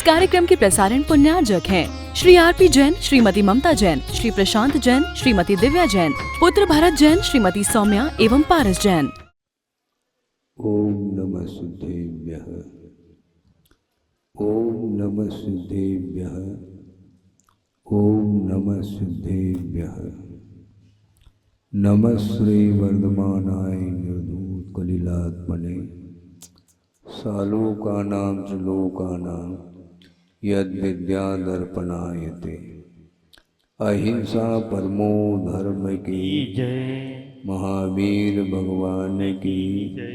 कार्यक्रम के प्रसारण पुण्यार्जक हैं श्री आरपी जैन, श्रीमती ममता जैन, श्री प्रशांत जैन, श्रीमती दिव्या जैन, पुत्र भरत जैन, श्रीमती सौम्या एवं पारस जैन। ओम नमः सिद्धेभ्यः, ओम नमः सिद्धेभ्यः, ओम नमः सिद्धेभ्यः। नमः श्री वर्धमानाय निर्धूत कलिलात्मने सालोकानां च लोकानां यद् विद्यादर्पणायते। अहिंसा परमो धर्म की जय, महावीर भगवान की जय।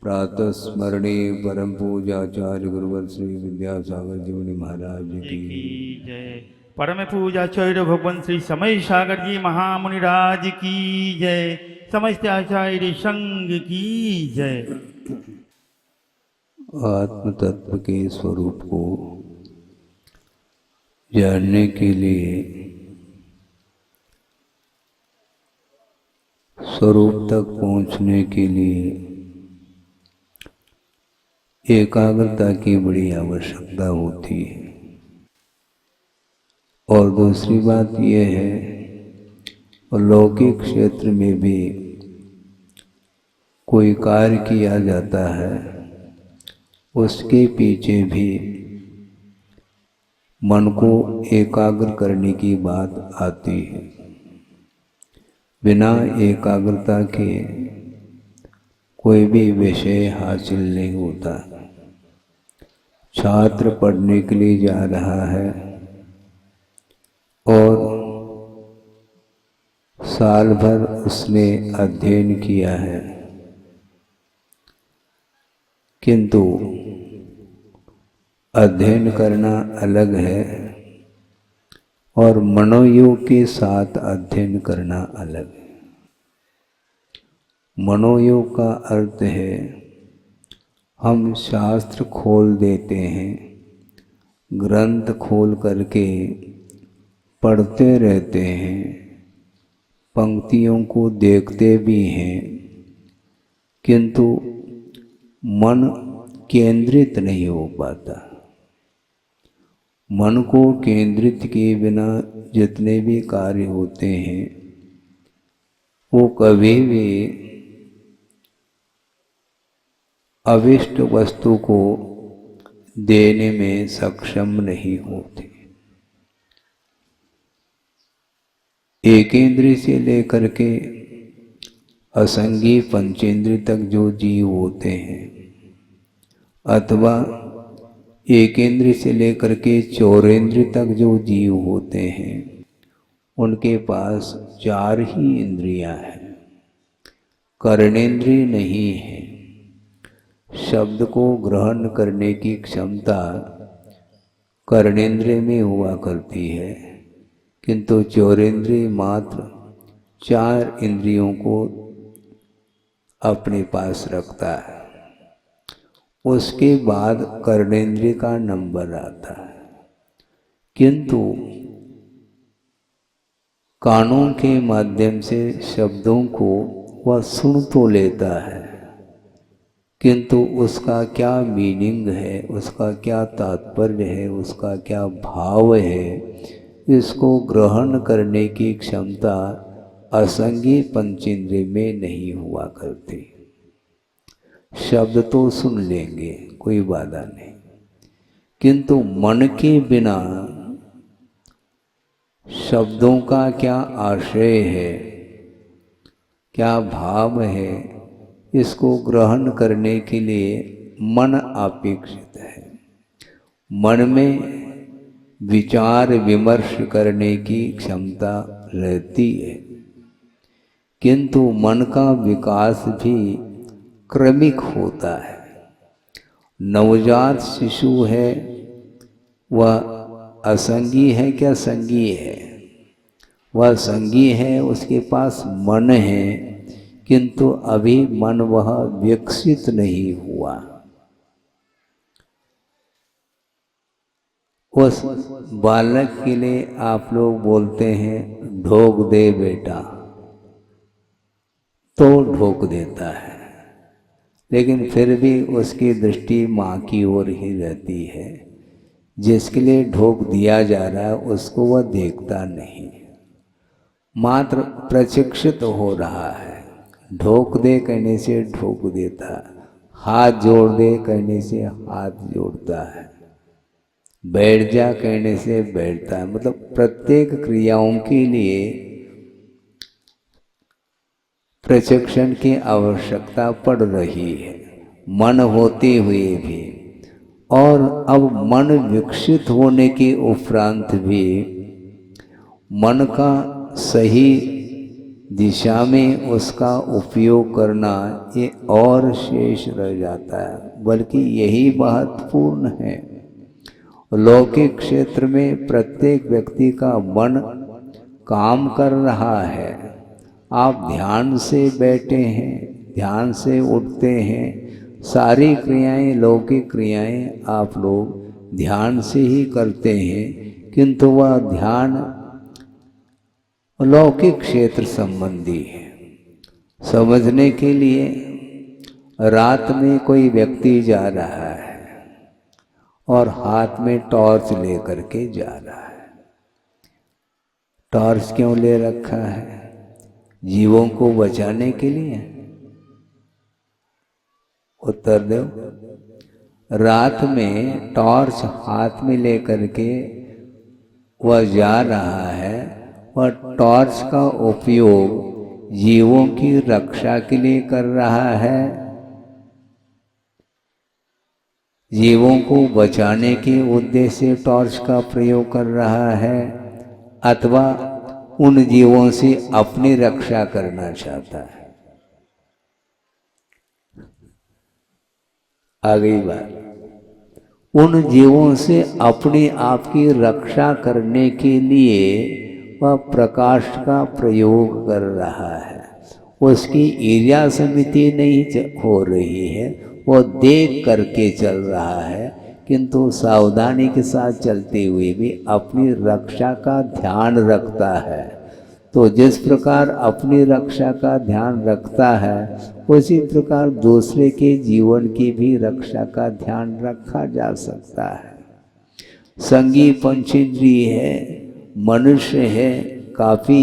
प्रातः स्मरणे परम पूजाचार्य गुरुवर श्री विद्यासागर जी महाराज की जय। परम पूजाचार्य भगवान श्री समय सागर जी महामुनिराज की जय। समस्त आचार्य संघ की जय। आत्म तत्व के स्वरूप को जानने के लिए स्वरूप तक पहुंचने के लिए एकाग्रता की बड़ी आवश्यकता होती है। और दूसरी बात यह है, लौकिक क्षेत्र में भी कोई कार्य किया जाता है, उसके पीछे भी मन को एकाग्र करने की बात आती है। बिना एकाग्रता के कोई भी विषय हासिल नहीं होता। छात्र पढ़ने के लिए जा रहा है और साल भर उसने अध्ययन किया है, किंतु अध्ययन करना अलग है और मनोयोग के साथ अध्ययन करना अलग है। मनोयोग का अर्थ है, हम शास्त्र खोल देते हैं, ग्रंथ खोल करके पढ़ते रहते हैं, पंक्तियों को देखते भी हैं, किंतु मन केंद्रित नहीं हो पाता। मन को केंद्रित किए बिना जितने भी कार्य होते हैं वो कभी भी अविष्ट वस्तु को देने में सक्षम नहीं होते। एकेंद्रीय से लेकर के असंगी पंचेंद्रिय तक जो जीव होते हैं, अथवा एकेंद्रीय से लेकर के चौरेंद्रिय तक जो जीव होते हैं, उनके पास 4 ही इंद्रियां हैं, कर्णेंद्रिय नहीं है। शब्द को ग्रहण करने की क्षमता कर्णेंद्रिय में हुआ करती है, किंतु चौरेंद्रिय मात्र 4 इंद्रियों को अपने पास रखता है। उसके बाद कर्णेंद्रिय का नंबर आता है, किंतु कानों के माध्यम से शब्दों को वह सुन तो लेता है, किंतु उसका क्या मीनिंग है, उसका क्या तात्पर्य है, उसका क्या भाव है, इसको ग्रहण करने की क्षमता असंगी पंचेंद्रिय में नहीं हुआ करती। शब्द तो सुन लेंगे, कोई बाधा नहीं, किंतु मन के बिना शब्दों का क्या आशय है, क्या भाव है, इसको ग्रहण करने के लिए मन अपेक्षित है। मन में विचार विमर्श करने की क्षमता रहती है, किंतु मन का विकास भी क्रमिक होता है। नवजात शिशु है, वह असंगी है क्या संगी है? वह संगी है, उसके पास मन है, किंतु अभी मन वह विकसित नहीं हुआ। उस बालक के लिए आप लोग बोलते हैं ढोक दे बेटा, तो ढोक देता है, लेकिन फिर भी उसकी दृष्टि माँ की ओर ही रहती है। जिसके लिए ढोक दिया जा रहा है उसको वह देखता नहीं, मात्र प्रशिक्षित हो रहा है। ढोक दे कहने से ढोक देता, हाथ जोड़ दे कहने से हाथ जोड़ता है, बैठ जा कहने से बैठता है। मतलब प्रत्येक क्रियाओं के लिए प्रशिक्षण की आवश्यकता पड़ रही है, मन होते हुए भी। और अब मन विकसित होने के उपरांत भी मन का सही दिशा में उसका उपयोग करना ये और शेष रह जाता है, बल्कि यही महत्वपूर्ण है। लौकिक क्षेत्र में प्रत्येक व्यक्ति का मन काम कर रहा है। आप ध्यान से बैठे हैं, ध्यान से उठते हैं, सारी क्रियाएं, लौकिक क्रियाएं आप लोग ध्यान से ही करते हैं, किंतु वह ध्यान लौकिक क्षेत्र संबंधी है। समझने के लिए रात में कोई व्यक्ति जा रहा है और हाथ में टॉर्च लेकर के जा रहा है। टॉर्च क्यों ले रखा है? जीवों को बचाने के लिए। उत्तर दो। रात में टॉर्च हाथ में लेकर के वह जा रहा है और टॉर्च का उपयोग जीवों की रक्षा के लिए कर रहा है, जीवों को बचाने के उद्देश्य से टॉर्च का प्रयोग कर रहा है, अथवा उन जीवों से अपनी रक्षा करना चाहता है। आ गई बात। उन जीवों से अपने आप की रक्षा करने के लिए वह प्रकाश का प्रयोग कर रहा है। उसकी ईर्ष्या समिति नहीं हो रही है, वो देख करके चल रहा है, किंतु सावधानी के साथ चलते हुए भी अपनी रक्षा का ध्यान रखता है। तो जिस प्रकार अपनी रक्षा का ध्यान रखता है, उसी प्रकार दूसरे के जीवन की भी रक्षा का ध्यान रखा जा सकता है। संगी पंचेंद्रिय है, मनुष्य है, काफ़ी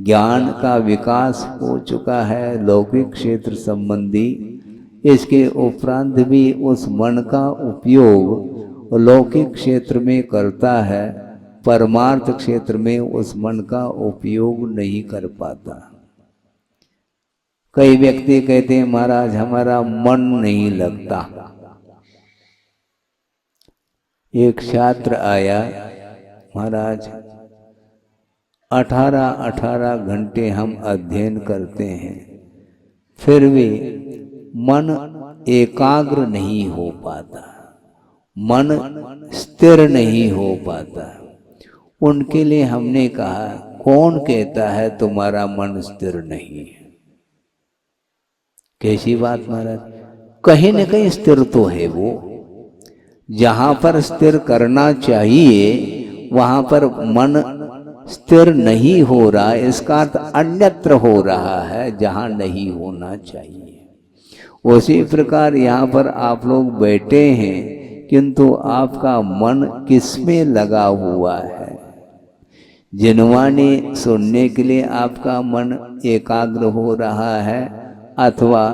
ज्ञान का विकास हो चुका है लौकिक क्षेत्र संबंधी। इसके उपरांत भी उस मन का उपयोग लौकिक क्षेत्र में करता है, परमार्थ क्षेत्र में उस मन का उपयोग नहीं कर पाता। कई व्यक्ति कहते हैं महाराज हमारा मन नहीं लगता। एक छात्र आया, महाराज 18 घंटे हम अध्ययन करते हैं, फिर भी मन एकाग्र नहीं हो पाता, मन स्थिर नहीं हो पाता। उनके लिए हमने कहा कौन कहता है तुम्हारा मन स्थिर नहीं है? कैसी बात महाराज? कहीं न कहीं स्थिर तो है वो। जहां पर स्थिर करना चाहिए वहां पर मन स्थिर नहीं हो रहा, इसका अर्थ अन्यत्र हो रहा है जहां नहीं होना चाहिए। उसी प्रकार यहाँ पर आप लोग बैठे हैं, किंतु आपका मन किसमें लगा हुआ है? जिनवानी सुनने के लिए आपका मन एकाग्र हो रहा है, अथवा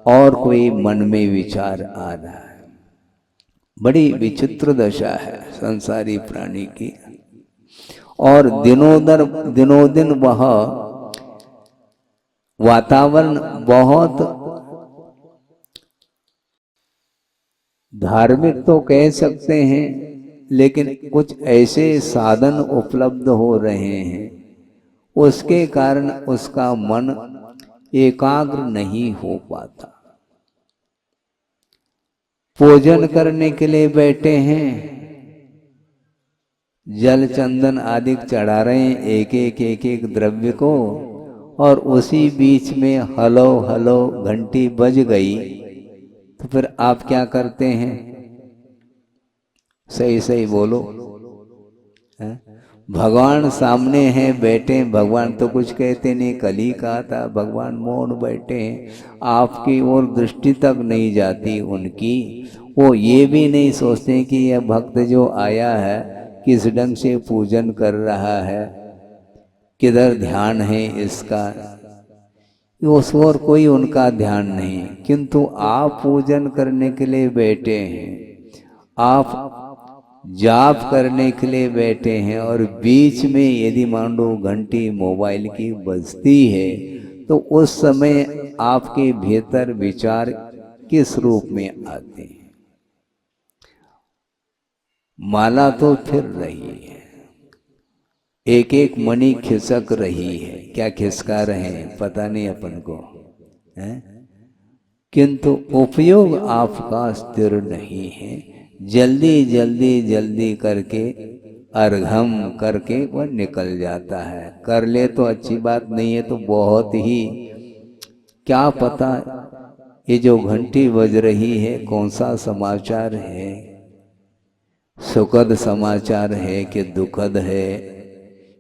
और कोई मन में विचार आ रहा है। बड़ी विचित्र दशा है संसारी प्राणी की। और दिनों दिन वह वातावरण बहुत धार्मिक तो कह सकते हैं, लेकिन कुछ ऐसे साधन उपलब्ध हो रहे हैं, उसके कारण उसका मन एकाग्र नहीं हो पाता। पूजन करने के लिए बैठे हैं, जल चंदन आदि चढ़ा रहे हैं एक द्रव्य को, और उसी बीच में हलो हलो घंटी बज गई, तो फिर आप क्या करते हैं? सही सही बोलो। भगवान सामने हैं बैठे, भगवान तो कुछ कहते नहीं। कल ही कहा था भगवान मौन बैठे हैं, आपकी ओर दृष्टि तक नहीं जाती उनकी। वो ये भी नहीं सोचते कि यह भक्त जो आया है किस ढंग से पूजन कर रहा है, किधर ध्यान है इसका, उस और कोई उनका ध्यान नहीं। किंतु आप पूजन करने के लिए बैठे हैं, आप जाप करने के लिए बैठे हैं, और बीच में यदि मान लो घंटी मोबाइल की बजती है तो उस समय आपके भीतर विचार किस रूप में आते हैं? माला तो फिर रही है, एक एक मणि खिसक रही है, क्या खिसका रहे हैं पता नहीं अपन को है, किंतु उपयोग आपका स्थिर नहीं है। जल्दी जल्दी जल्दी करके अर्घम करके वह निकल जाता है। कर ले तो अच्छी बात नहीं है तो बहुत ही, क्या पता ये जो घंटी बज रही है कौन सा समाचार है, सुखद समाचार है कि दुखद है,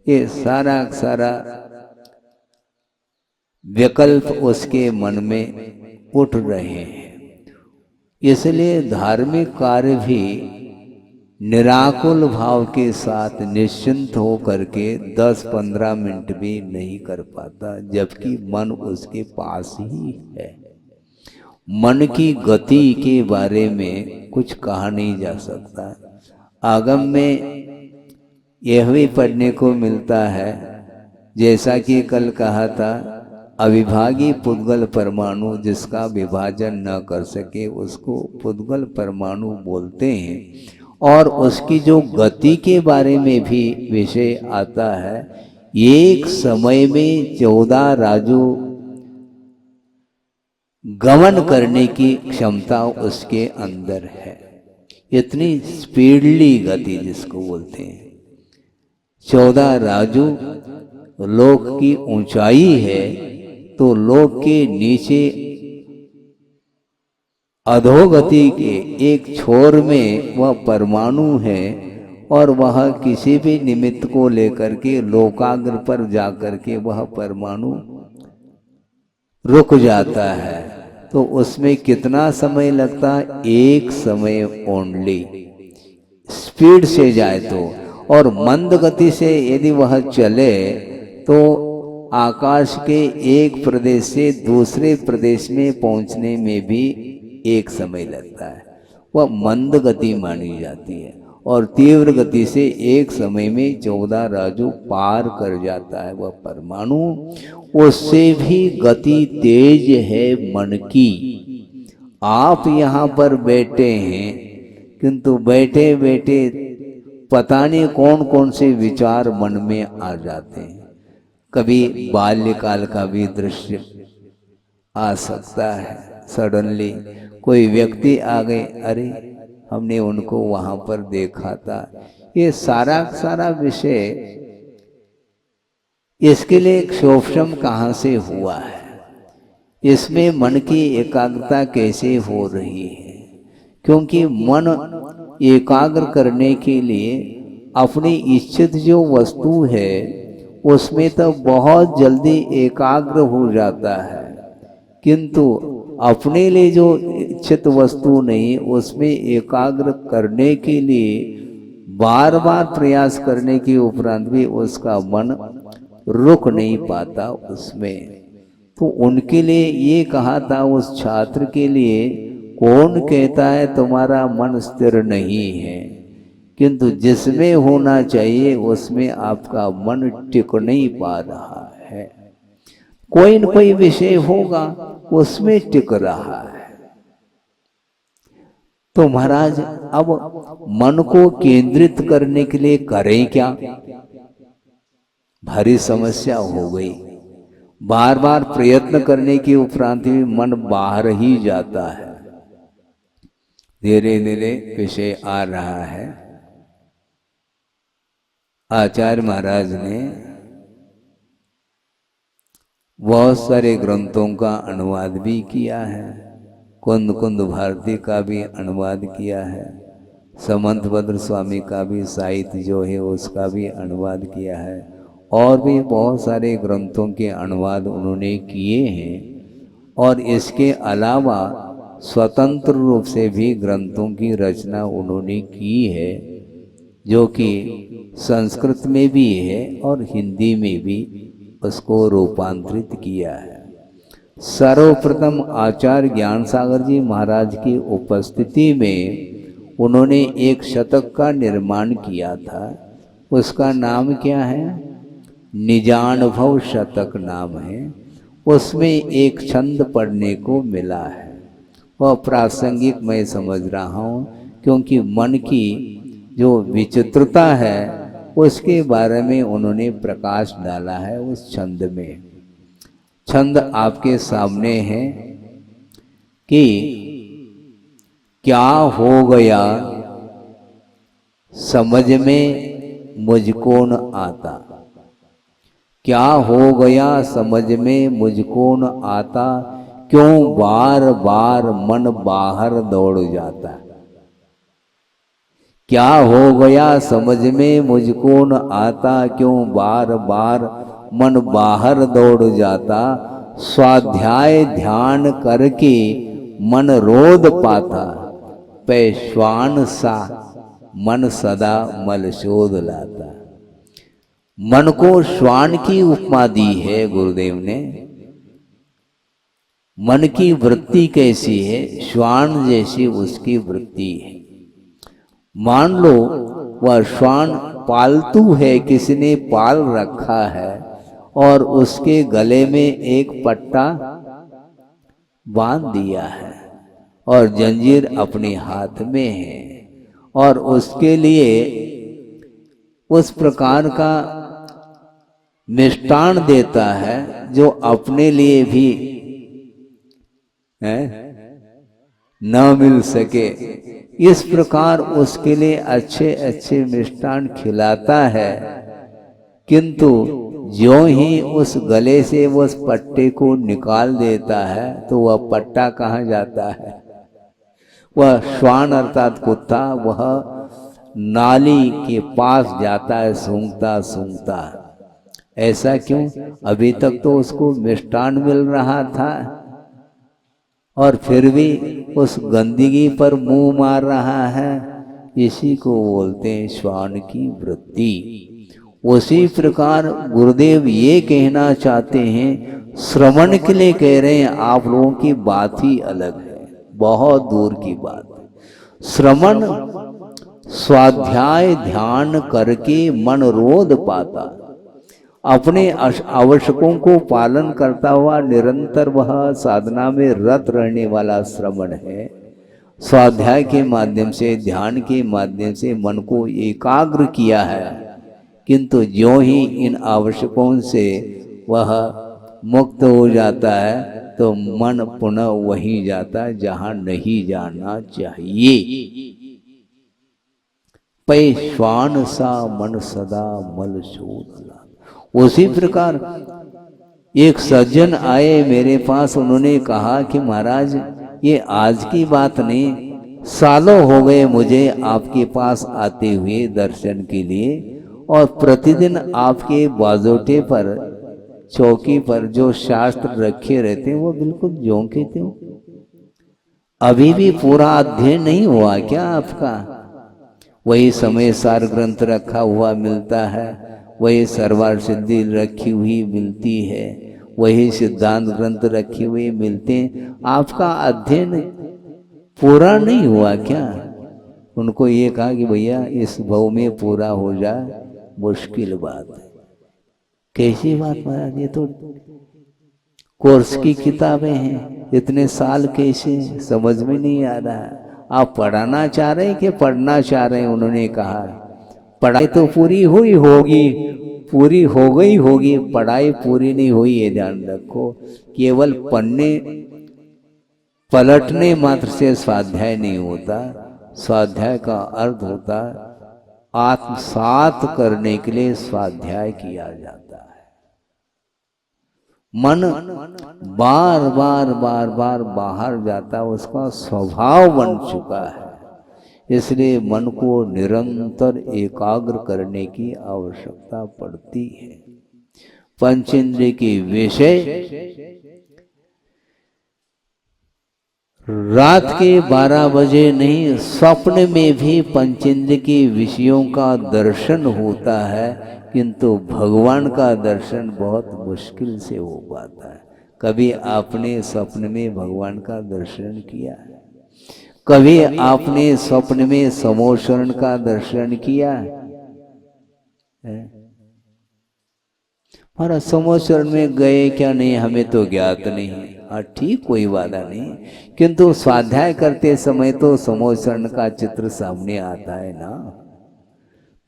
ये सारा सारा विकल्प उसके मन में उठ रहे हैं। इसलिए धार्मिक कार्य भी निराकुल भाव के साथ निश्चिंत हो करके 10-15 मिनट भी नहीं कर पाता, जबकि मन उसके पास ही है। मन की गति के बारे में कुछ कहा नहीं जा सकता। आगम में यह भी पढ़ने को मिलता है, जैसा कि कल कहा था, अविभागी पुद्गल परमाणु जिसका विभाजन न कर सके उसको पुद्गल परमाणु बोलते हैं। और उसकी जो गति के बारे में भी विषय आता है, एक समय में 14 राजू गमन करने की क्षमता उसके अंदर है। इतनी स्पीडली गति जिसको बोलते हैं, 14 राजू लोक की ऊंचाई है, तो लोक के नीचे अधोगति के एक छोर में वह परमाणु है, और वह किसी भी निमित्त को लेकर के लोकाग्र पर जाकर के वह परमाणु रुक जाता है। तो उसमें कितना समय लगता? एक समय ओनली, स्पीड से जाए तो। और मंद गति से यदि वह चले तो आकाश के एक प्रदेश से दूसरे प्रदेश में पहुंचने में भी एक समय लगता है। वह मंद गति मानी जाती है। और तीव्र गति से एक समय में 14 राजू पार कर जाता है वह परमाणु। उससे भी गति तेज है मन की। आप यहाँ पर बैठे हैं, किंतु बैठे बैठे पता नहीं कौन कौन से विचार मन में आ जाते हैं। कभी बाल्यकाल का भी दृश्य आ सकता है, सडनली कोई व्यक्ति आ गए, अरे हमने उनको वहां पर देखा था। ये सारा सारा विषय, इसके लिए क्षोभम कहाँ से हुआ है, इसमें मन की एकाग्रता कैसे हो रही है? क्योंकि मन एकाग्र करने के लिए अपनी इच्छित जो वस्तु है उसमें तो बहुत जल्दी एकाग्र हो जाता है, किंतु अपने लिए जो इच्छित वस्तु नहीं उसमें एकाग्र करने के लिए बार बार प्रयास करने के उपरांत भी उसका मन रुक नहीं पाता उसमें। तो उनके लिए ये कहा था उस छात्र के लिए, कौन कहता है तुम्हारा मन स्थिर नहीं है, किंतु जिसमें होना चाहिए उसमें आपका मन टिक नहीं पा रहा है। कोई न कोई विषय होगा उसमें टिक रहा है। तो महाराज अब मन को केंद्रित करने के लिए करें क्या? भारी समस्या हो गई। बार बार प्रयत्न करने के उपरांत भी मन बाहर ही जाता है। धीरे धीरे विषय आ रहा है। आचार्य महाराज ने बहुत सारे ग्रंथों का अनुवाद भी किया है। कुंद कुंद भारती का भी अनुवाद किया है। समंत भद्र स्वामी का भी साहित्य जो है उसका भी अनुवाद किया है। और भी बहुत सारे ग्रंथों के अनुवाद उन्होंने किए हैं। और इसके अलावा स्वतंत्र रूप से भी ग्रंथों की रचना उन्होंने की है, जो कि संस्कृत में भी है और हिंदी में भी उसको रूपांतरित किया है। सर्वप्रथम आचार्य ज्ञान सागर जी महाराज की उपस्थिति में उन्होंने एक शतक का निर्माण किया था। उसका नाम क्या है? निजानुभव शतक नाम है। उसमें एक छंद पढ़ने को मिला है, वह प्रासंगिक मैं समझ रहा हूँ, क्योंकि मन की जो विचित्रता है उसके बारे में उन्होंने प्रकाश डाला है उस छंद में। छंद आपके सामने है कि क्या हो गया समझ में मुझको न आता, क्या हो गया समझ में मुझको न आता, क्यों बार बार मन बाहर दौड़ जाता। क्या हो गया समझ में मुझको न आता, क्यों बार बार मन बाहर दौड़ जाता। स्वाध्याय ध्यान करके मन रोध पाता, पैश्वान सा मन सदा मल शोध लाता। मन को श्वान की उपमा दी है गुरुदेव ने। मन की वृत्ति कैसी है? श्वान जैसी उसकी वृत्ति है। मान लो वह श्वान पालतू है, किसी ने पाल रखा है और उसके गले में एक पट्टा बांध दिया है और जंजीर अपने हाथ में है, और उसके लिए उस प्रकार का मिष्टान देता है जो अपने लिए भी न मिल सके। इस प्रकार उसके लिए अच्छे अच्छे मिष्टान खिलाता है, किंतु ज्यों ही उस गले से उस पट्टे को निकाल देता है तो वह पट्टा कहाँ जाता है? वह श्वान अर्थात कुत्ता वह नाली के पास जाता है सूंघता सूंघता। ऐसा क्यों? अभी तक तो उसको मिष्टान मिल रहा था और फिर भी उस गंदगी पर मुंह मार रहा है। इसी को बोलते हैं श्वान की वृत्ति। उसी प्रकार गुरुदेव ये कहना चाहते हैं, श्रवण के लिए कह रहे हैं, आप लोगों की बात ही अलग है, बहुत दूर की बात है। श्रवण स्वाध्याय ध्यान करके मन रोध पाता, अपने आवश्यकों को पालन करता हुआ निरंतर वह साधना में रत रहने वाला श्रवण है। स्वाध्याय के माध्यम से ध्यान के माध्यम से मन को एकाग्र किया है, किंतु ज्यों ही इन आवश्यकों से वह मुक्त हो जाता है तो मन पुनः वहीं जाता है जहां नहीं जाना चाहिए। पैश्वान सा मन सदा मल शोध लाता। उसी प्रकार एक सज्जन आए मेरे पास, उन्होंने कहा कि महाराज ये आज की बात नहीं, सालों हो गए मुझे आपके पास आते हुए दर्शन के लिए, और प्रतिदिन आपके बाजोटे पर चौकी पर जो शास्त्र रखे रहते हैं वो बिल्कुल ज्यों के त्यों। अभी भी पूरा अध्ययन नहीं हुआ क्या आपका? वही समय सार ग्रंथ रखा हुआ मिलता है, वही सर्वार सिद्धि रखी हुई मिलती है, वही सिद्धांत ग्रंथ रखे हुए मिलते हैं। आपका अध्ययन पूरा नहीं हुआ क्या? उनको ये कहा कि भैया इस भव में पूरा हो जाए मुश्किल बात है। कैसी बात महाराज? ये तो कोर्स की किताबें हैं, इतने साल कैसे? समझ में नहीं आ रहा। आप पढ़ाना चाह रहे हैं कि पढ़ना चाह रहे हैं? उन्होंने कहा पढ़ाई तो पूरी हुई होगी, पूरी हो गई होगी, पढ़ाई पूरी नहीं हुई, ये ध्यान रखो। केवल पढ़ने पलटने मात्र से स्वाध्याय नहीं होता। स्वाध्याय का अर्थ होता आत्मसात करने के लिए स्वाध्याय किया जाता है। मन बार बार बार बार बाहर जाता, उसका स्वभाव बन चुका है। इसलिए मन को निरंतर एकाग्र करने की आवश्यकता पड़ती है। पंचेंद्रिय के विषय रात के 12 बजे नहीं, स्वप्न में भी पंचेंद्र के विषयों का दर्शन होता है, किंतु भगवान का दर्शन बहुत मुश्किल से हो पाता है। कभी आपने स्वप्न में भगवान का दर्शन किया है? कभी आपने स्वप्न में समोशरण का दर्शन किया है? हमारा समोशरण में गए क्या नहीं हमें तो ज्ञात नहीं। हाँ ठीक, कोई वादा नहीं, किंतु स्वाध्याय करते समय तो समोशरण का चित्र सामने आता है ना।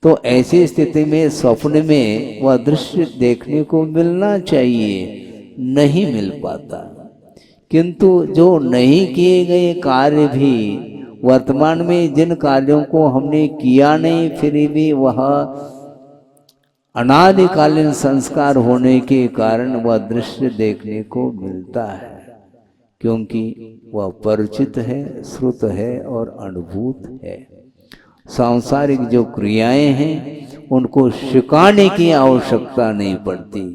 तो ऐसी स्थिति में स्वप्न में वह दृश्य देखने को मिलना चाहिए, नहीं मिल पाता। किंतु जो नहीं किए गए कार्य भी वर्तमान में जिन कार्यों को हमने किया नहीं, फिर भी वह अनादिकालीन संस्कार होने के कारण वह दृश्य देखने को मिलता है, क्योंकि वह परिचित है, श्रुत है और अनुभूत है। सांसारिक जो क्रियाएं हैं उनको सिखाने की आवश्यकता नहीं पड़ती।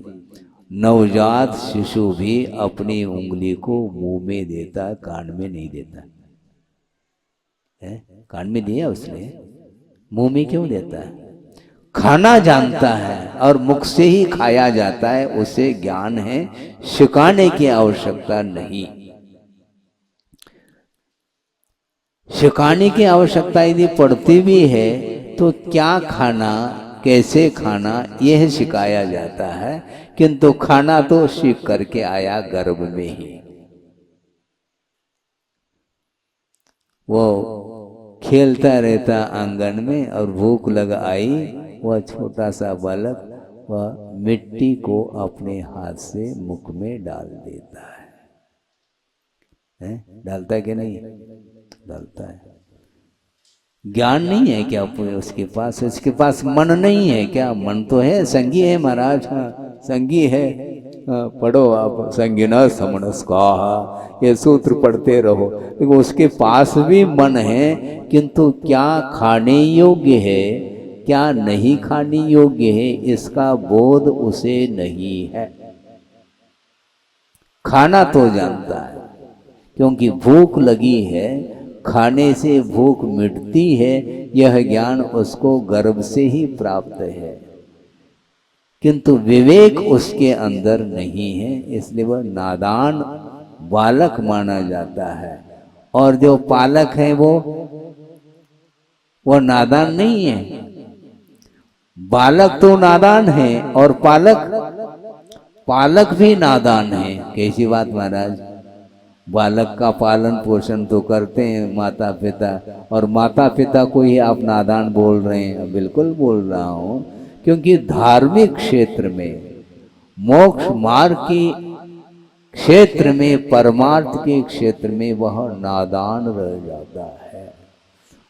नवजात शिशु भी अपनी उंगली को मुंह में देता, कान में नहीं देता है। कान में दिया उसने, मुंह में क्यों देता है? खाना जानता है और मुख से ही खाया जाता है, उसे ज्ञान है, सिखाने की आवश्यकता नहीं। सिखाने की आवश्यकता यदि पड़ती भी है तो क्या खाना, कैसे खाना, यह सिखाया जाता है, किंतु खाना तो सीख करके आया गर्भ में ही। वो खेलता रहता आंगन में और भूख लग आई, वह छोटा सा बालक वह मिट्टी को अपने हाथ से मुख में डाल देता है? डालता है कि नहीं? डालता है। ज्ञान नहीं है क्या उसके पास? उसके पास मन नहीं है क्या? मन तो है, संगी है महाराज। हाँ संगी है, पढ़ो आप, संगी न समणस का, ये सूत्र पढ़ते रहो। लेकिन उसके पास भी मन है, किंतु क्या खाने योग्य है, क्या नहीं खाने योग्य है, इसका बोध उसे नहीं है। खाना तो जानता है, क्योंकि भूख लगी है, खाने से भूख मिटती है, यह ज्ञान उसको गर्भ से ही प्राप्त है, किंतु विवेक उसके अंदर नहीं है, इसलिए वह नादान बालक माना जाता है। और जो पालक है वो नादान नहीं है। बालक तो नादान है और पालक भी नादान है। कैसी बात महाराज? बालक का पालन पोषण तो करते हैं माता पिता, और माता पिता को ही आप नादान बोल रहे हैं? बिल्कुल बोल रहा हूं, क्योंकि धार्मिक क्षेत्र में, मोक्ष मार्ग के क्षेत्र में, परमार्थ के क्षेत्र में वह नादान रह जाता है,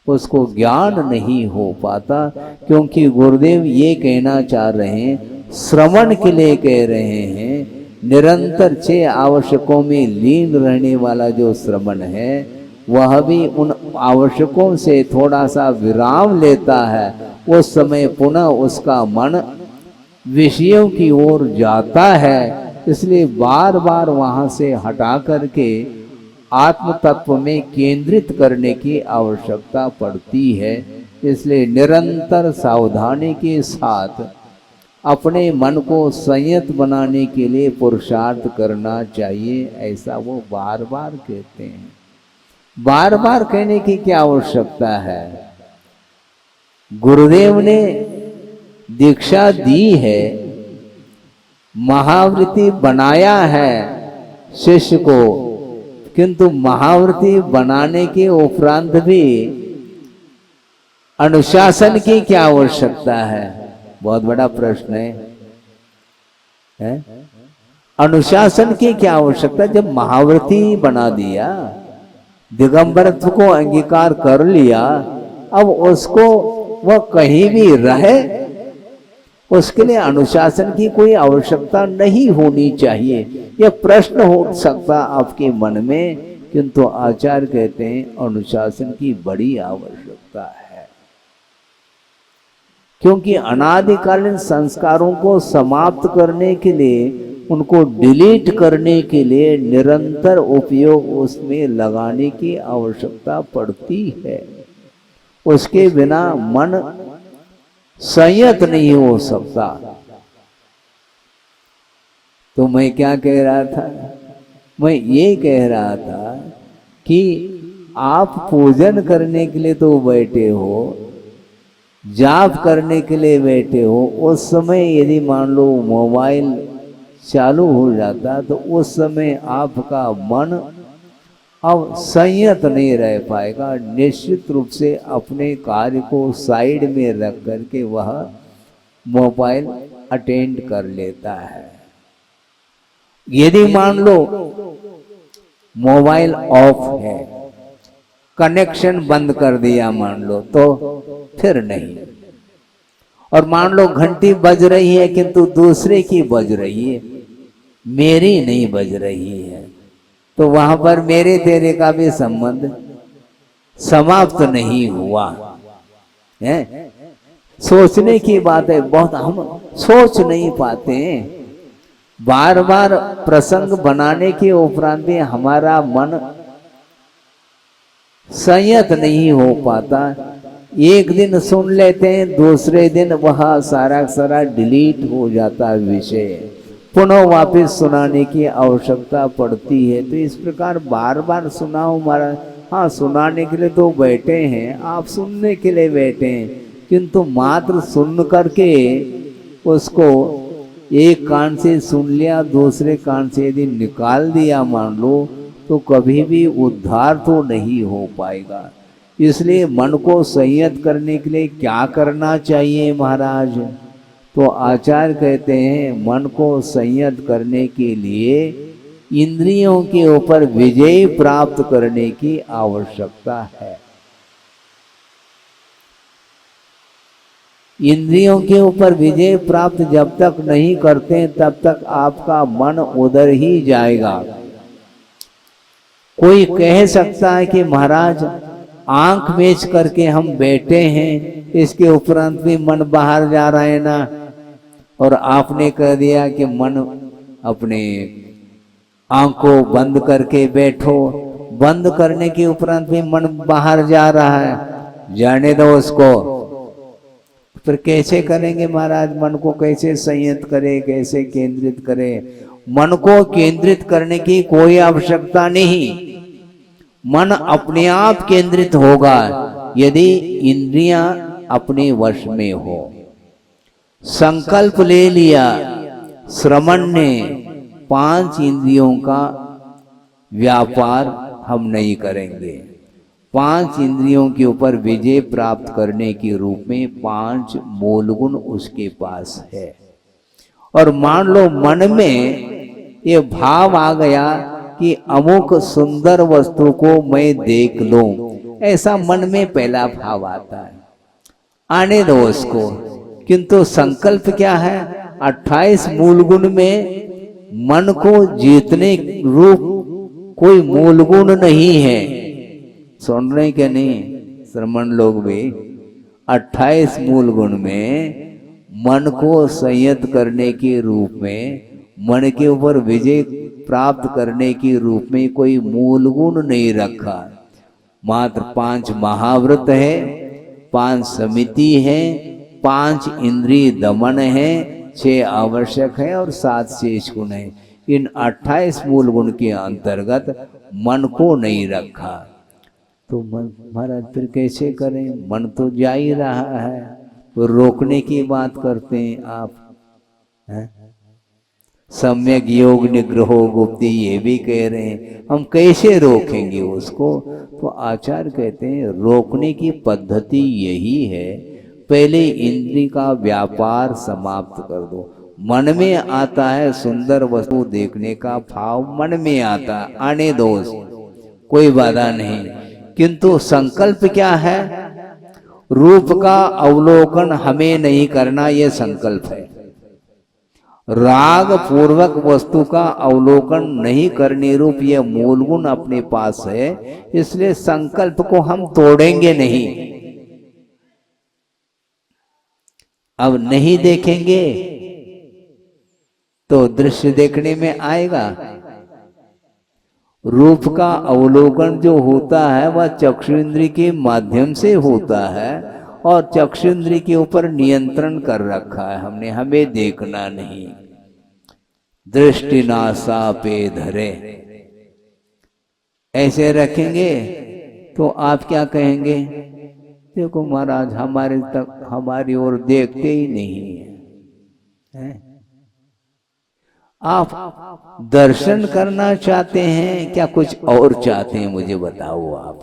उसको ज्ञान नहीं हो पाता। क्योंकि गुरुदेव ये कहना चाह रहे हैं, श्रवण के लिए कह रहे हैं, निरंतर 6 आवश्यकों में लीन रहने वाला जो श्रवण है, वह भी उन आवश्यकों से थोड़ा सा विराम लेता है, उस समय पुनः उसका मन विषयों की ओर जाता है। इसलिए बार बार वहां से हटा करके आत्म तत्व में केंद्रित करने की आवश्यकता पड़ती है। इसलिए निरंतर सावधानी के साथ अपने मन को संयत बनाने के लिए पुरुषार्थ करना चाहिए, ऐसा वो बार बार कहते हैं। बार बार कहने की क्या आवश्यकता है? गुरुदेव ने दीक्षा दी है, महावृत्ति बनाया है शिष्य को, किंतु महावृत्ति बनाने के उपरांत भी अनुशासन की क्या आवश्यकता है? बहुत बड़ा प्रश्न है? अनुशासन की क्या आवश्यकता? जब महावृत्ति बना दिया, दिगंबरत्व को अंगीकार कर लिया, अब उसको वह कहीं भी रहे, उसके लिए अनुशासन की कोई आवश्यकता नहीं होनी चाहिए। यह प्रश्न हो सकता आपके मन में, किंतु आचार्य कहते हैं अनुशासन की बड़ी आवश्यकता है। क्योंकि अनादिकालीन संस्कारों को समाप्त करने के लिए उनको डिलीट करने के लिए निरंतर उपयोग उसमें लगाने की आवश्यकता पड़ती है। उसके बिना मन संयत नहीं हो सकता। तो मैं क्या कह रहा था? मैं ये कह रहा था कि आप पूजन करने के लिए तो बैठे हो, जाप करने के लिए बैठे हो, उस समय यदि मान लो मोबाइल चालू हो जाता तो उस समय आपका मन अब संयत नहीं रह पाएगा। निश्चित रूप से अपने कार्य को साइड में रख करके वह मोबाइल अटेंड कर लेता है। यदि मान लो मोबाइल ऑफ है, कनेक्शन बंद कर दिया मान लो, तो फिर नहीं। और मान लो घंटी बज रही है किंतु दूसरे की बज रही है, मेरी नहीं बज रही है, तो वहां पर मेरे तेरे का भी संबंध समाप्त नहीं हुआ है। सोचने की बात है, बहुत हम सोच नहीं पाते हैं। बार बार प्रसंग बनाने के उपरांत भी हमारा मन संयत नहीं हो पाता। एक दिन सुन लेते हैं, दूसरे दिन वह सारा सारा डिलीट हो जाता है विषय, पुनः वापस सुनाने की आवश्यकता पड़ती है। तो इस प्रकार बार बार सुनाओ महाराज। हाँ, सुनाने के लिए तो बैठे हैं, आप सुनने के लिए बैठे हैं, किंतु मात्र सुन करके उसको एक कान से सुन लिया, दूसरे कान से यदि निकाल दिया मान लो, तो कभी भी उद्धार तो नहीं हो पाएगा। इसलिए मन को संयत करने के लिए क्या करना चाहिए महाराज? तो आचार्य कहते हैं मन को संयत करने के लिए इंद्रियों के ऊपर विजय प्राप्त करने की आवश्यकता है। इंद्रियों के ऊपर विजय प्राप्त जब तक नहीं करते तब तक आपका मन उधर ही जाएगा। कोई कह सकता है कि महाराज आंख बेच करके हम बैठे हैं, इसके उपरांत भी मन बाहर जा रहा है ना, और आपने कह दिया कि मन अपने आंखों बंद करके बैठो, बंद करने के उपरांत भी मन बाहर जा रहा है, जाने दो उसको। फिर कैसे करेंगे महाराज? मन को कैसे संयत करे, कैसे केंद्रित करे? मन को केंद्रित करने की कोई आवश्यकता नहीं, मन अपने आप केंद्रित होगा यदि इंद्रियां अपने वश में हो। संकल्प ले लिया श्रमण ने, 5 इंद्रियों का व्यापार हम नहीं करेंगे। 5 इंद्रियों के ऊपर विजय प्राप्त करने के रूप में 5 मूल गुण उसके पास है। और मान लो मन में ये भाव आ गया कि अमुक सुंदर वस्तु को मैं देख लूं, ऐसा मन में पहला भाव आता है, आने दो उसको। किंतु संकल्प क्या है? 28 मूल गुण में मन को जीतने रूप कोई मूल गुण नहीं है। सुन रहे क्या नहीं श्रमण लोग भी? 28 मूल गुण में मन को संयत करने के रूप में, मन के ऊपर विजय प्राप्त करने के रूप में कोई मूल गुण नहीं रखा। मात्र 5 महाव्रत है, 5 समिति है, 5 इंद्रिय दमन है, 6 आवश्यक है और 7 शेष गुण है। इन 28 मूल गुण के अंतर्गत मन को नहीं रखा। तो महाराज फिर कैसे करें? मन तो जा ही रहा है, तो रोकने की बात करते हैं आप है? सम्यक योग निग्रहो गुप्ति ये भी कह रहे हैं, हम कैसे रोकेंगे उसको? तो आचार्य कहते हैं रोकने की पद्धति यही है, पहले इंद्रिय का व्यापार समाप्त कर दो। मन में आता है सुंदर वस्तु देखने का भाव, मन में आता है, आने दो, कोई बाधा नहीं। किंतु संकल्प क्या है? रूप का अवलोकन हमें नहीं करना, यह संकल्प है। राग पूर्वक वस्तु का अवलोकन नहीं करने रूप यह मूल गुण अपने पास है, इसलिए संकल्प को हम तोड़ेंगे नहीं। अब नहीं देखेंगे तो दृश्य देखने में आएगा। रूप का अवलोकन जो होता है वह चक्षुन्द्रिय के माध्यम से होता है, और चक्षुन्द्रिय के ऊपर नियंत्रण कर रखा है हमने, हमें देखना नहीं। दृष्टि नासा पे धरे, ऐसे रखेंगे तो आप क्या कहेंगे? देखो महाराज हमारी ओर देखते ही नहीं है। आप दर्शन करना चाहते हैं क्या कुछ और चाहते हैं? मुझे बताओ आप।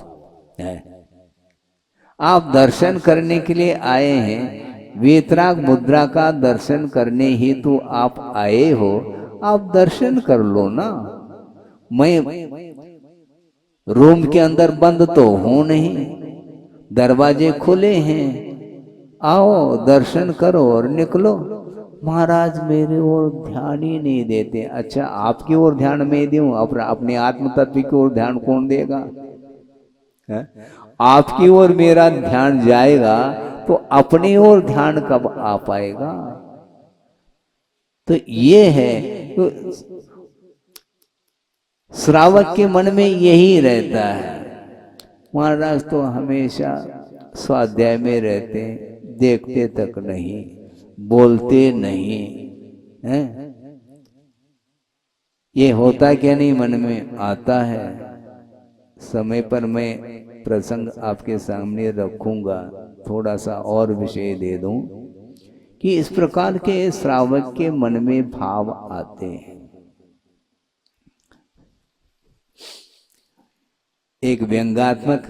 आप दर्शन करने के लिए आए हैं, वीतराग मुद्रा का दर्शन करने ही तो आप आए हो, आप दर्शन कर लो ना। मैं रूम के अंदर बंद तो हूं नहीं, दरवाजे खुले हैं, आओ दर्शन करो और निकलो। महाराज मेरे ओर ध्यान ही नहीं देते। अच्छा, आपकी ओर ध्यान मैं दूं, अपने आत्म तत्व की ओर ध्यान कौन देगा? है? आपकी ओर मेरा ध्यान जाएगा तो अपनी ओर ध्यान कब आ पाएगा? तो ये है, तो श्रावक के मन में यही रहता है। महाराज तो हमेशा स्वाध्याय में रहते, देखते तक नहीं, बोलते नहीं है। ये होता क्या नहीं मन में आता है। समय पर मैं प्रसंग आपके सामने रखूंगा, थोड़ा सा और विषय दे दूं कि इस प्रकार के श्रावक के मन में भाव आते हैं। एक व्यंग्यात्मक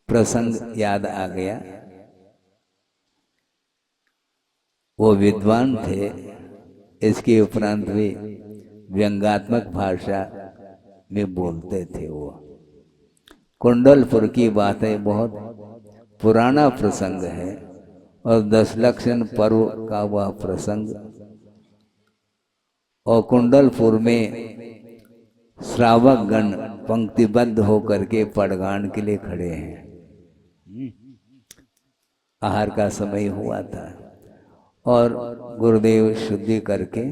प्रसंग याद आ गया। वो विद्वान थे, इसके उपरांत भी व्यंग्यात्मक भाषा में बोलते थे। वो कुंडलपुर की बात है, बहुत पुराना प्रसंग है, और 10 लक्षण पर्व का वह प्रसंग। और कुंडलपुर में श्रावक गण पंक्तिबद्ध होकर के पड़गान के लिए खड़े हैं। आहार का समय हुआ था और गुरुदेव शुद्धि करके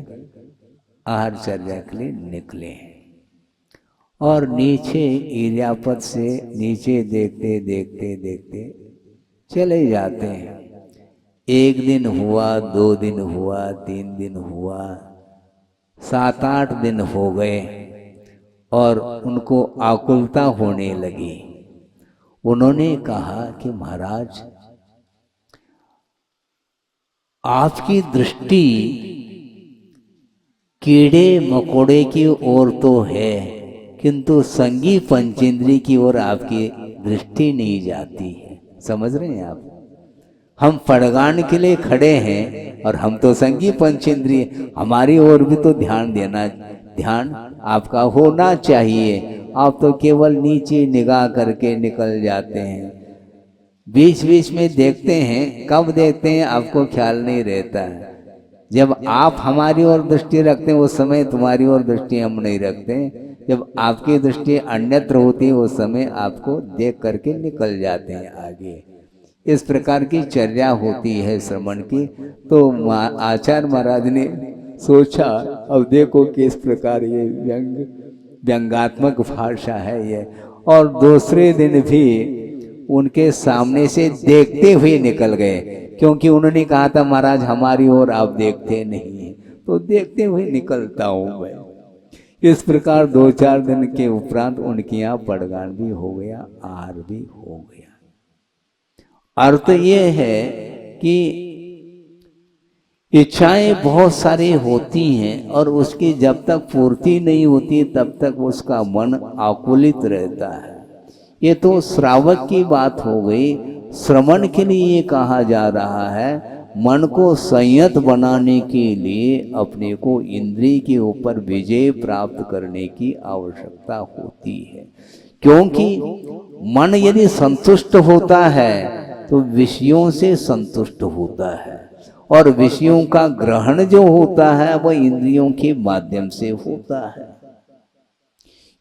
आहार चर्या के लिए निकले, और नीचे इर्यापत से नीचे देखते देखते देखते चले जाते हैं। 1 दिन हुआ, 2 दिन हुआ, 3 दिन हुआ, 7-8 दिन हो गए, और उनको आकुलता होने लगी। उन्होंने कहा कि महाराज आपकी दृष्टि कीड़े मकोड़े की ओर तो है, किंतु संगी पंचेंद्रिय की ओर आपकी दृष्टि नहीं जाती है। समझ रहे हैं आप? हम पड़गान के लिए खड़े हैं और हम तो संगी पंचेंद्रिय, हमारी ओर भी तो ध्यान आपका होना चाहिए। आप तो केवल नीचे निगाह करके निकल जाते हैं, बीच बीच में देखते हैं, कब देखते हैं आपको ख्याल नहीं रहता है। जब आप हमारी ओर दृष्टि रखते हैं उस समय तुम्हारी ओर दृष्टि हम नहीं रखते। जब आपकी दृष्टि अन्यत्र होती है उस समय आपको देख करके निकल जाते हैं आगे। इस प्रकार की चर्या होती है श्रवण की। तो आचार्य महाराज ने सोचा, अब देखो किस प्रकार ये व्यंग्यात्मक भाषा है ये। और दूसरे दिन भी उनके सामने से देखते हुए निकल गए, क्योंकि उन्होंने कहा था महाराज हमारी ओर आप देखते नहीं हैं, तो देखते हुए निकलता हूं मैं। इस प्रकार 2-4 दिन के उपरांत उनके यहाँ पड़गान भी हो गया, आहार भी हो गया। अर्थ ये है कि इच्छाएं बहुत सारी होती हैं और उसकी जब तक पूर्ति नहीं होती तब तक उसका मन आकुलित रहता है। ये तो श्रावक की बात हो गई। श्रवण के लिए कहा जा रहा है मन को संयत बनाने के लिए अपने को इंद्रिय के ऊपर विजय प्राप्त करने की आवश्यकता होती है, क्योंकि मन यदि संतुष्ट होता है तो विषयों से संतुष्ट होता है, और विषयों का ग्रहण जो होता है वह इंद्रियों के माध्यम से होता है।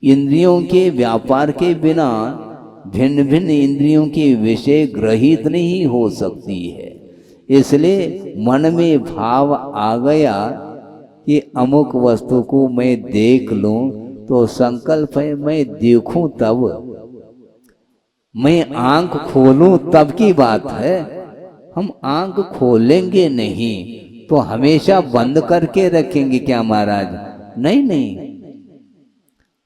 इंद्रियों के व्यापार के बिना भिन्न भिन्न इंद्रियों के विषय ग्रहित नहीं हो सकती है। इसलिए मन में भाव आ गया ये अमुक वस्तु को मैं देख लूं तो संकल्प है मैं देखूं तब, मैं आंख खोलूं तब की बात है। हम आंख खोलेंगे नहीं तो हमेशा बंद करके रखेंगे क्या महाराज? नहीं नहीं,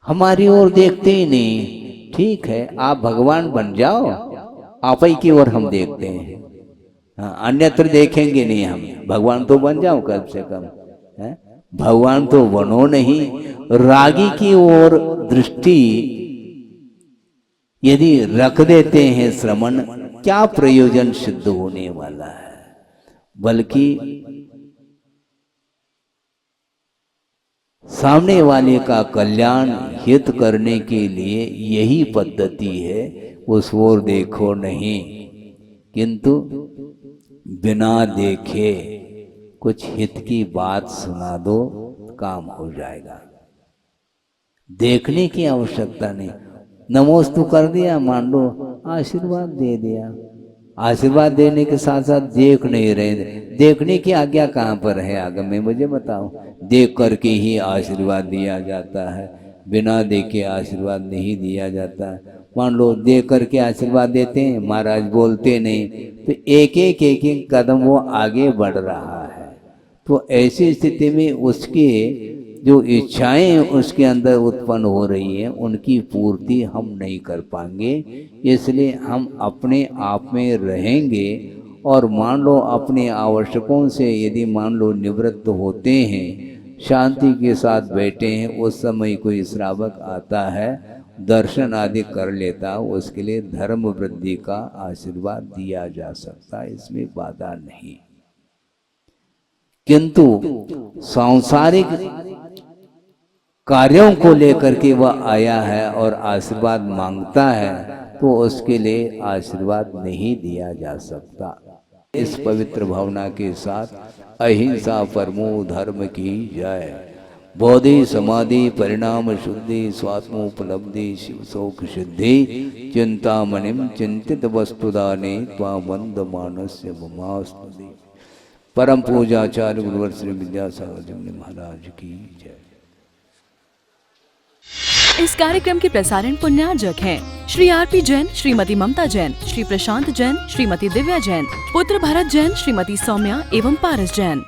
हमारी ओर देखते ही नहीं। ठीक है, आप भगवान बन जाओ, आप ही की ओर हम देखते हैं। हाँ, अन्यत्र देखेंगे नहीं हम। भगवान तो बन जाओ कम से कम, है? भगवान तो बनो नहीं। रागी की ओर दृष्टि यदि रख देते हैं श्रवण, क्या प्रयोजन सिद्ध होने वाला है? बल्कि सामने वाले का कल्याण हित करने के लिए यही पद्धति है। उस ओर देखो नहीं, किंतु बिना देखे कुछ हित की बात सुना दो, काम हो जाएगा। देखने की आवश्यकता नहीं। नमोस्तु कर दिया, मान लो आशीर्वाद दे दिया। आशीर्वाद देने के साथ साथ देख नहीं रहे। देखने की आज्ञा कहाँ पर है आगे में मुझे बताओ। देख करके ही आशीर्वाद दिया जाता है, बिना देखे आशीर्वाद नहीं दिया जाता। मान लो देख करके आशीर्वाद देते हैं, महाराज बोलते नहीं, तो एक एक कदम वो आगे बढ़ रहा है। तो ऐसी स्थिति में उसके जो इच्छाएं उसके अंदर उत्पन्न हो रही हैं, उनकी पूर्ति हम नहीं कर पाएंगे। इसलिए हम अपने आप में रहेंगे और मान लो अपने आवश्यकों से यदि मान लो निवृत्त होते हैं, शांति के साथ बैठे हैं, उस समय कोई श्रावक आता है, दर्शन आदि कर लेता, उसके लिए धर्म वृद्धि का आशीर्वाद दिया जा सकता है, इसमें बाधा नहीं। किंतु सांसारिक कार्यों को लेकर के वह आया है और आशीर्वाद मांगता है, तो उसके लिए आशीर्वाद नहीं दिया जा सकता। इस पवित्र भावना के साथ अहिंसा परमो धर्म की जय। बोधि समाधि परिणाम शुद्धि स्वात्मोपलब्धि शिव शोक सिद्धि चिंतामणिम चिंतित वस्तुदाने त्वामंद मानस्य ममास्तुति। परम पूजाचार्य गुरुवर श्री विद्यासागर जी महाराज की जय। इस कार्यक्रम के प्रसारण पुण्यार्जक हैं श्री आरपी जैन, श्रीमती ममता जैन, श्री प्रशांत जैन, श्रीमती दिव्या जैन, पुत्र भरत जैन, श्रीमती सौम्या एवं पारस जैन।